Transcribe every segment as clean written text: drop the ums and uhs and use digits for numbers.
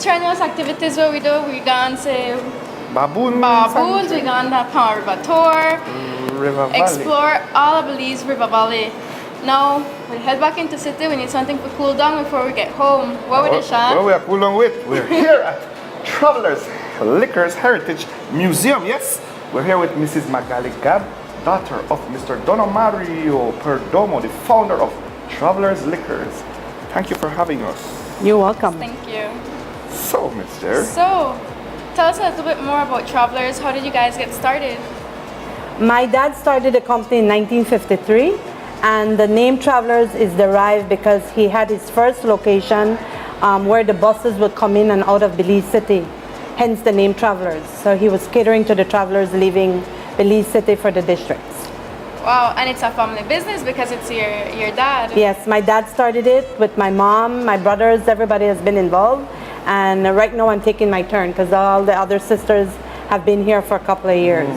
strenuous activities where we do. We gone say Baboon. baboons. We gone the Power River tour. River Valley. Explore all of Belize River Valley. Now we head back into city. We need something to cool down before we get home. What with it, Sean? Well, we are cool down with. We're here at Travelers Liquors Heritage Museum. Yes, we're here with Mrs. Magali Gab, daughter of Mr. Dono Mario Perdomo, the founder of Travelers Liquors. Thank you for having us. You're welcome. Thank you. So, Mr. So, tell us a little bit more about Travelers. How did you guys get started? My dad started the company in 1953, and the name Travelers is derived because he had his first location where the buses would come in and out of Belize City, hence the name Travelers. So he was catering to the travelers leaving Belize City for the districts. Wow, and it's a family business because it's your dad. Yes, my dad started it with my mom, my brothers, everybody has been involved. And right now I'm taking my turn because all the other sisters have been here for a couple of years.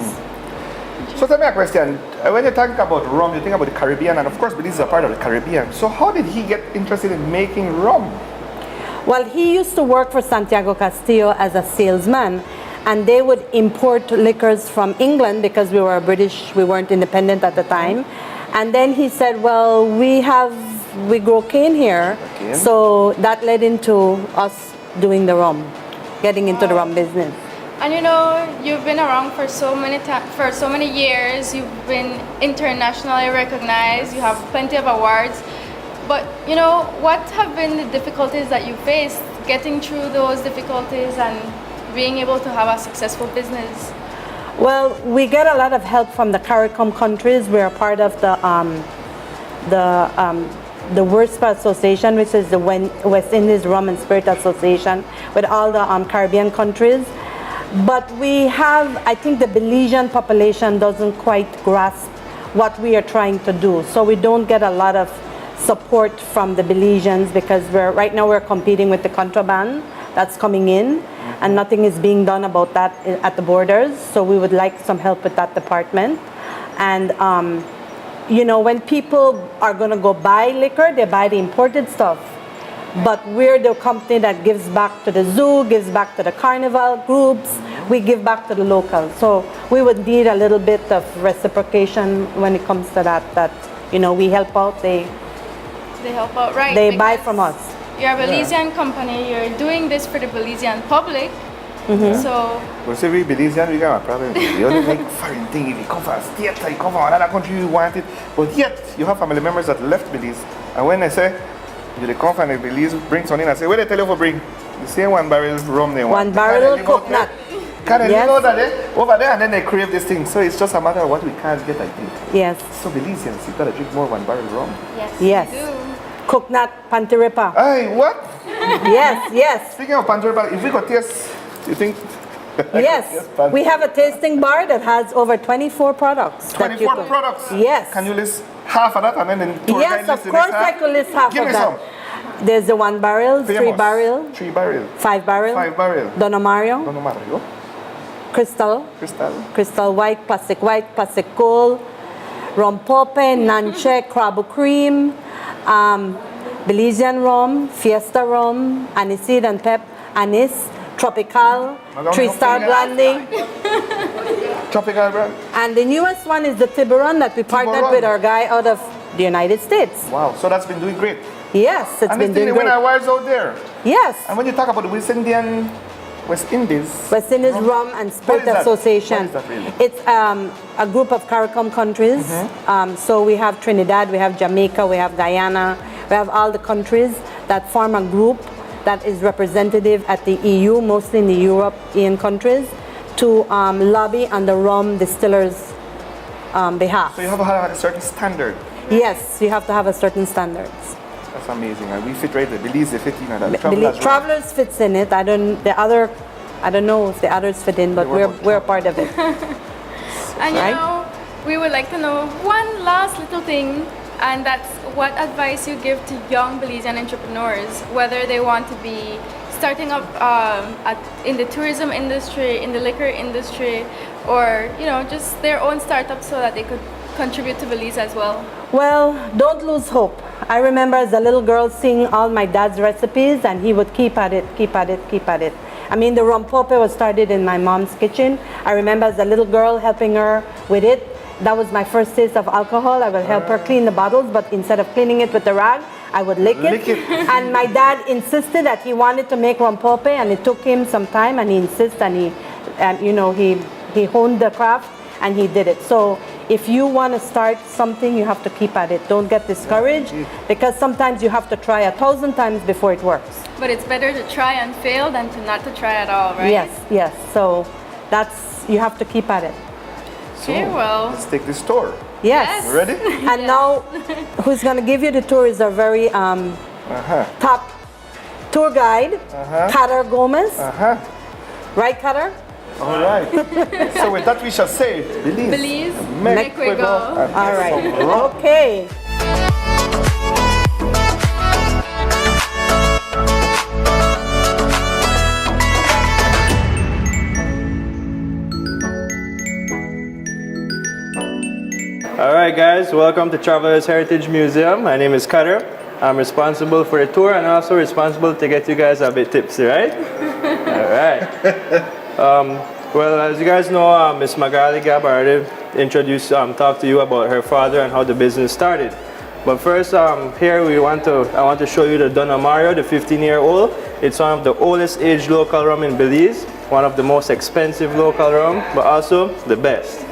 So tell me a question. When you think about rum, you think about the Caribbean, and of course Belize is a part of the Caribbean. So how did he get interested in making rum? Well, he used to work for Santiago Castillo as a salesman, and they would import liquors from England because we were British, we weren't independent at the time. And then he said, well, we grow cane here. Cane. So that led into us doing the rum, getting into the rum business. And you know, you've been around for so many years. You've been internationally recognized. You have plenty of awards. But you know, what have been the difficulties that you faced getting through those difficulties and being able to have a successful business? Well, we get a lot of help from the CARICOM countries. We're part of the WIRSPA Association, which is the West Indies Rum and Spirit Association, with all the Caribbean countries. But we have, I think the Belizean population doesn't quite grasp what we are trying to do. So we don't get a lot of support from the Belizeans because right now we're competing with the contraband that's coming in, and nothing is being done about that at the borders. So we would like some help with that department. And you know, when people are going to go buy liquor, they buy the imported stuff. But we're the company that gives back to the zoo, gives back to the carnival groups, we give back to the locals. So we would need a little bit of reciprocation when it comes to that you know, we help out, they help out, right? They buy from us. You're a Belizean company, you're doing this for the Belizean public. So Well, say we Belizean, we got a problem. We only make foreign thing. If you come from a state or you come from another country, you want it. But yet, you have family members that left Belize. And when they say, you come from Belize, bring something, I say, where they tell you for bring? The same 1 barrel rum they want. 1 barrel coconut. Can they Yes. live out there, over there, and then they crave this thing. So it's just a matter of what we can't get, I think. Yes, So Belizeans, you gotta drink more 1 barrel rum. yes. you do. Coconut Pantiripa. Hey, what? Yes, yes, Speaking of Pandora, if we got taste, you think? yes. We have a tasting bar that has over 24 products. that you 24 could- products. Yes. Can you list half of that and then the tour Yes, guide of list the course next I half? could list half Give of me that. some. There's the 1 barrel, 3 Famous. barrel, 3 barrel. 5 barrel, 5 barrel. Don Mario, Dono Mario. Crystal, Crystal. white, plastic coal, rum pope, nanche, crab cream, Belizean rum, Fiesta rum, aniseed and pep, anise, tropical, Madam, 3-star no brandy. Tropical brand. And the newest one is the Tiburon that we partnered Tiburon. with our guy out of the United States. Wow, so that's been doing great. Yes, it's And been this thing, doing when I great. was out there, Yes. and when you talk about the West Indies, West Indies Rum and Spirit What is that? Association. What is that really? It's a group of CARICOM countries. So we have Trinidad, we have Jamaica, we have Guyana, we have all the countries that form a group that is representative at the EU, mostly in the European countries, to lobby on the rum distillers' behalf. So you have to have a certain standard. Yes, you have to have a certain standards. That's amazing. And we fit right there. Belize, they fit in that. Travelers fits in it. I don't know if the others fit in, but we're part of it. And you Right? know, we would like to know one last little thing, and that's what advice you give to young Belizean entrepreneurs, whether they want to be starting up in the tourism industry, in the liquor industry, or you know, just their own startup so that they could contribute to Belize as well? Well, don't lose hope. I remember as a little girl seeing all my dad's recipes, and he would keep at it, keep at it, keep at it. I mean, the rompope was started in my mom's kitchen. I remember as a little girl helping her with it. That was my first taste of alcohol. I would help her clean the bottles, but instead of cleaning it with the rag, I would lick it. And my dad insisted that he wanted to make rompope, and it took him some time, and he insisted, and he honed the craft, and he did it. So if you want to start something, you have to keep at it. Don't get discouraged, because sometimes you have to try 1,000 times before it works. But it's better to try and fail than to not to try at all, right? Yes. So you have to keep at it. Okay, well. Let's take this tour. Yes. Ready? And now, who's going to give you the tour is our very top tour guide, Cutter Gomez. Right, Cutter? All right. So with that, we shall say, Belize, make we go. All right. Okay. Alright guys, welcome to Travelers Heritage Museum. My name is Cutter. I'm responsible for the tour and also responsible to get you guys a bit tipsy, right? Alright. Well, as you guys know, Miss Magali Gab already introduced, talked to you about her father and how the business started. But first, here I want to show you the Don Omarion, the 15-year-old. It's one of the oldest aged local rum in Belize, one of the most expensive local rum, but also the best.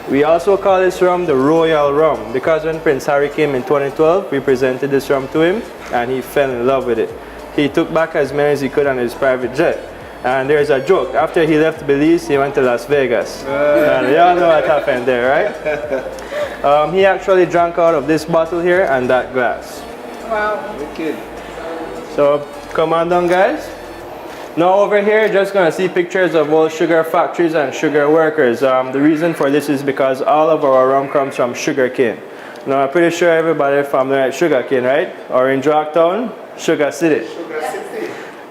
We also call this rum the Royal Rum because when Prince Harry came in 2012, we presented this rum to him and he fell in love with it. He took back as many as he could on his private jet. And there's a joke, after he left Belize, he went to Las Vegas. And y'all know what happened there, right? He actually drank out of this bottle here and that glass. Wow. Wicked. So come on down, guys. Now over here, just gonna see pictures of all sugar factories and sugar workers. The reason for this is because all of our rum comes from sugar cane. Now I'm pretty sure everybody familiar with sugar cane, right? Orange Rocktown, Sugar City.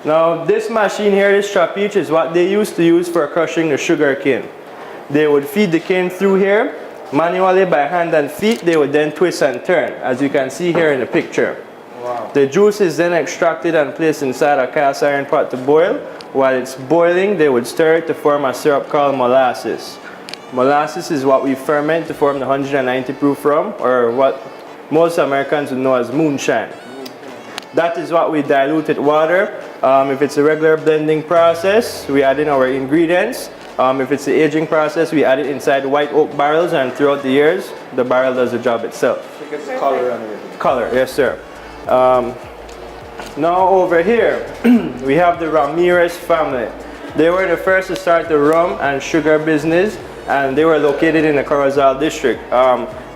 Now this machine here, this trapeze, is what they used to use for crushing the sugar cane. They would feed the cane through here, manually by hand and feet. They would then twist and turn, as you can see here in the picture. Wow. The juice is then extracted and placed inside a cast iron pot to boil. While it's boiling, they would stir it to form a syrup called molasses. Molasses is what we ferment to form the 190 proof rum, or what most Americans would know as moonshine. That is what we dilute with water. If it's a regular blending process, we add in our ingredients. If it's the aging process, we add it inside white oak barrels, and throughout the years, the barrel does the job itself. It gets color on it. Color, yes sir. Now over here, we have the Ramirez family. They were the first to start the rum and sugar business, and they were located in the Corozal district.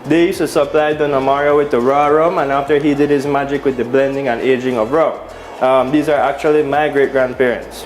They used to supply Don Omarion with the raw rum, and after he did his magic with the blending and aging of rum. These are actually my great-grandparents.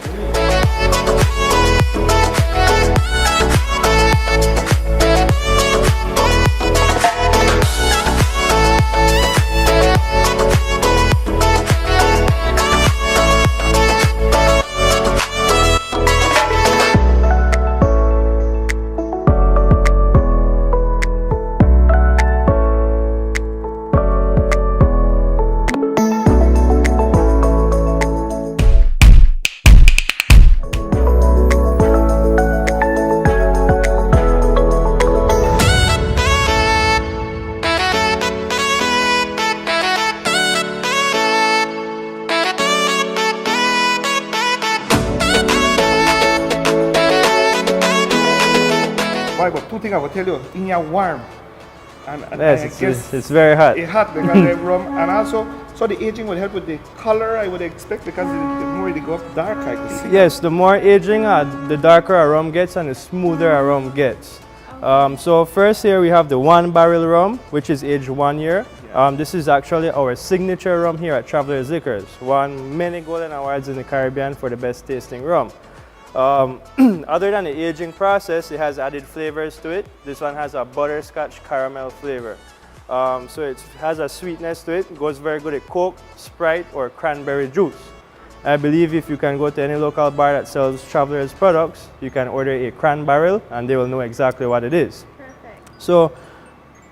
But two things I will tell you, in your warm. And Yes, I guess it's very hot. it's hot because the rum, and also, so the aging will help with the color, I would expect, because the more they go up dark, I could see. Yes, the more aging, the darker a rum gets and the smoother a rum gets. So first here we have the 1 barrel rum, which is aged 1 year. This is actually our signature rum here at Travelers Liquors. Won many golden awards in the Caribbean for the best tasting rum. Other than the aging process, it has added flavors to it. This one has a butterscotch caramel flavor. So it has a sweetness to it. It goes very good at Coke, Sprite, or cranberry juice. I believe if you can go to any local bar that sells Travelers products, you can order a cran barrel and they will know exactly what it is. Perfect. So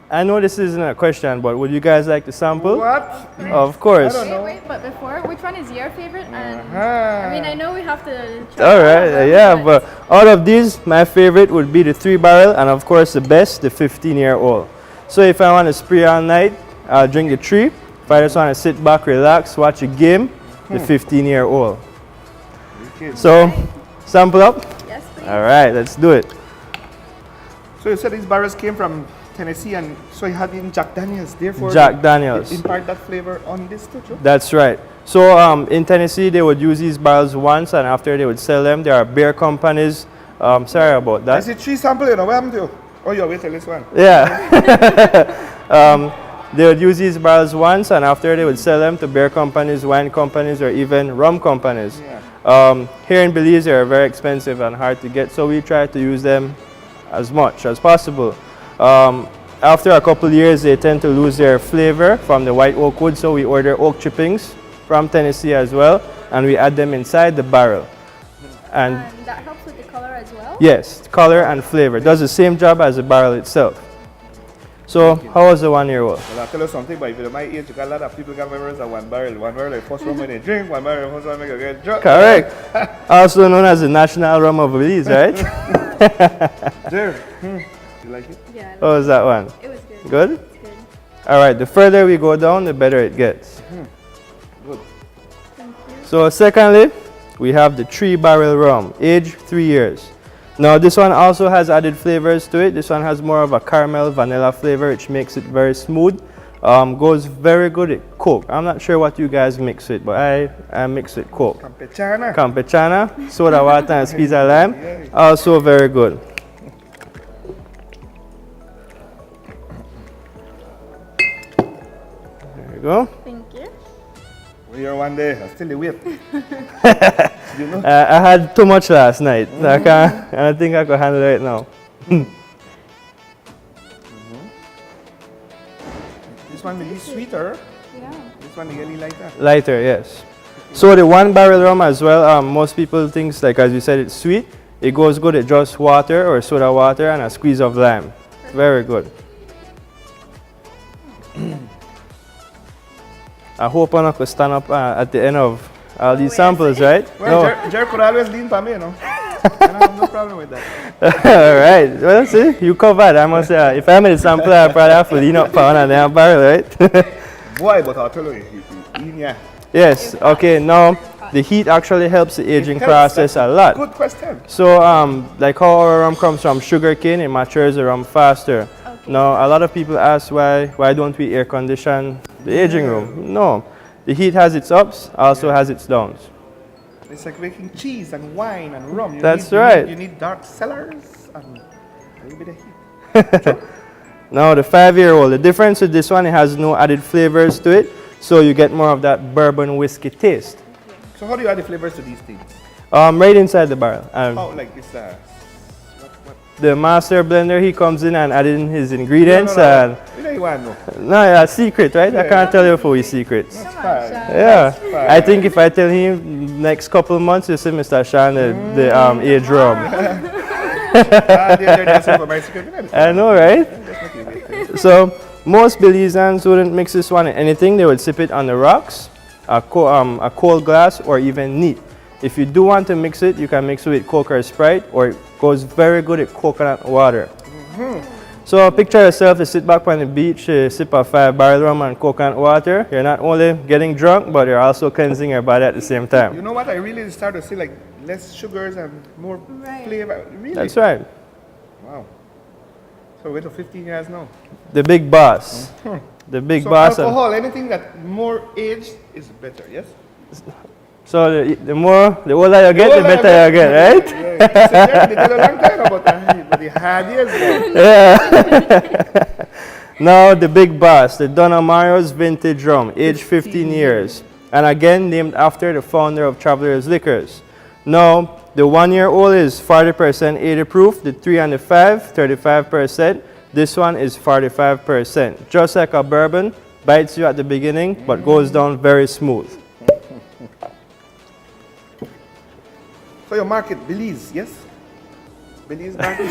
I know this isn't a question, but would you guys like to sample? What? Of course. I don't know. Wait, but before, which one is your favorite? And Ah. I mean, I know we have to try All all of right, them, yeah, but out of these, my favorite would be the 3-barrel, and of course the best, the 15-year-old. So if I want to spray all night, I'll drink the 3. If I just want to sit back, relax, watch a game, the 15-year-old. So, sample up? Yes, please. All right, let's do it. So you said these barrels came from Tennessee, and so you had in Jack Daniels. Therefore, Jack Daniels. impart that flavor on this too. Joe? That's right. So in Tennessee, they would use these barrels once, and after they would sell them. There are beer companies. Sorry about I that. see 3 samples. You know what happened to you? Oh, you're waiting this one. Yeah. They would use these barrels once, and after they would sell them to beer companies, wine companies, or even rum companies. Yeah. Here in Belize, they are very expensive and hard to get, so we try to use them as much as possible. After a couple years, they tend to lose their flavor from the white oak wood, so we order oak chippings from Tennessee as well, and we add them inside the barrel. And And that helps with the color as well? yes, color and flavor. Does the same job as the barrel itself. So, how was the 1-year-old? Well, I'll tell you something, but if you're my age, you got a lot of people got barrels at 1 barrel. 1 barrel, like first one when they drink, 1 barrel, first one make you get drunk. Correct. Also known as the national rum of Belize, right? Jerry, you like it? Yeah, How was that one? it was good. Good? It's good. All right, the further we go down, the better it gets. Good. So secondly, we have the 3-barrel rum, aged 3 years. Now this one also has added flavors to it. This one has more of a caramel vanilla flavor, which makes it very smooth. Goes very good with Coke. I'm not sure what you guys mix it, but I mix with Coke. Campechana. Campechana, soda water and squeeze of lime, also very good. There you go. Thank you. We're here one day, I still wait. You know? I had too much last night. I don't think I could handle it now. This one will be sweeter. Yeah. This one really lighter. Lighter, yes. So the 1-barrel rum as well, most people think, like as you said, it's sweet. It goes good with just water or soda water and a squeeze of lime. Very good. I hope I could stand up at the end of all these samples, right? Well, Jerry could always lean for me, you know. I don't have no problem with that. All right. Well, see, you covered. I must say, if I'm in the sample, I probably have to lean up for one and then barrel, right? Boy, but I'll tell you, yeah. Yes. Okay. Now, the heat actually helps the aging helps, process a lot. Good question. So, like how our rum comes from sugar cane, it matures the rum faster. Now, a lot of people ask why don't we air condition the aging room? No, the heat has its ups, also has its downs. It's like making cheese and wine and rum. That's right. You need dark cellars and a little bit of heat. Now, the 5-year-old, the difference with this one, it has no added flavors to it, so you get more of that bourbon whiskey taste. So how do you add the flavors to these things? Right inside the barrel. How, like this, what? The master blender, he comes in and add in his ingredients. No. You know you want to know. No, yeah, secret, right? I can't tell you for his secrets. Come on, fine. Sean. Yeah, fine. I think if I tell him next couple months, you see Mr. Sean the age rum. They're dancing for my secret. I know, right? So most Belizeans wouldn't mix this one in anything. They would sip it on the rocks, a cold glass, or even neat. If you do want to mix it, you can mix it with Coke or Sprite, or it goes very good with coconut water. So picture yourself, you sit back on the beach, you sip a 5-barrel rum and coconut water. You're not only getting drunk, but you're also cleansing your body at the same You time. know what? I really start to see like less sugars and more flavor. Really? That's right. Wow. So wait till 15 years now. The big boss. The big So boss. alcohol, anything that more aged is better, yes? So the older you get, the better you get, right? Yeah. So yeah, they tell a long time about that, but the hard years ago. Yeah. Now the big boss, the Donna Mario's Vintage Rum, aged 15 years. And again, named after the founder of Travelers Liquors. Now, the 1-year-old is 40% 80 proof, the 3 and the 5, 35%. This one is 45%. Just like a bourbon, bites you at the beginning, but goes down very smooth. So your market, Belize, yes? Belize market?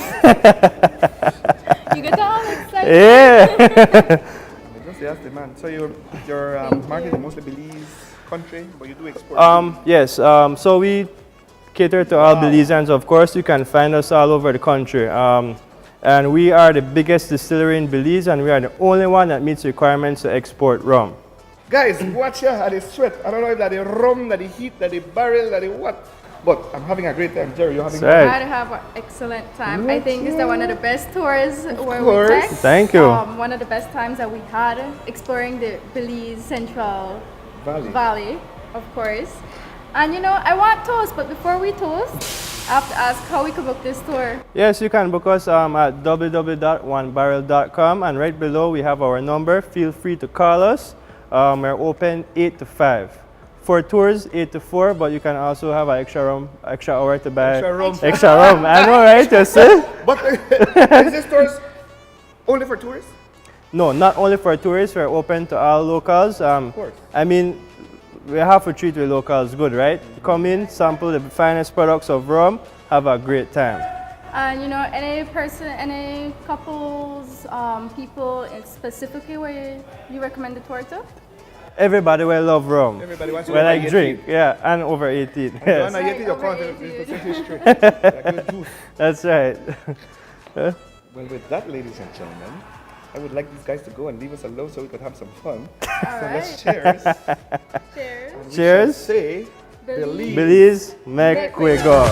You get all excited. Yeah. Just ask the man. So your market is mostly Belize country, but you do export. Yes. So we cater to all Belizeans. Of course, you can find us all over the country. And we are the biggest distillery in Belize, and we are the only one that meets requirements to export rum. Guys, watch here at the sweat. I don't know if that the rum, that the heat, that the barrel, that the what. But I'm having a great time. Jerry, you're having That's right. I had to have an excellent time. I think it's one of the best tours where course. we take. Thank you. One of the best times that we had exploring the Belize Central Valley, of course. And you know, I want toast, but before we toast, I have to ask how we can book this tour. Yes, you can book us at www.onebarrel.com, and right below we have our number. Feel free to call us. We're open 8 to 5. For tours, 8 to 4, but you can also have an extra hour to buy extra rum. I know, right? You see? But is this tours only for tourists? No, not only for tourists. We're open to all locals. Of course. I mean, we have to treat the locals good, right? Come in, sample the finest products of rum, have a great time. And you know, any person, any couples, people specifically where you recommend the tour to? Everybody will love rum. Everybody wants to We over like 18. drink, yeah, and over 18. Joanna, Yes, you think your Over content 18. is history. Like good juice. that's right. Well, with that, ladies and gentlemen, I would like these guys to go and leave us alone so we could have some fun. So let's cheers. Cheers. We shall Cheers. Say, Belize. believe. Belize, make we go.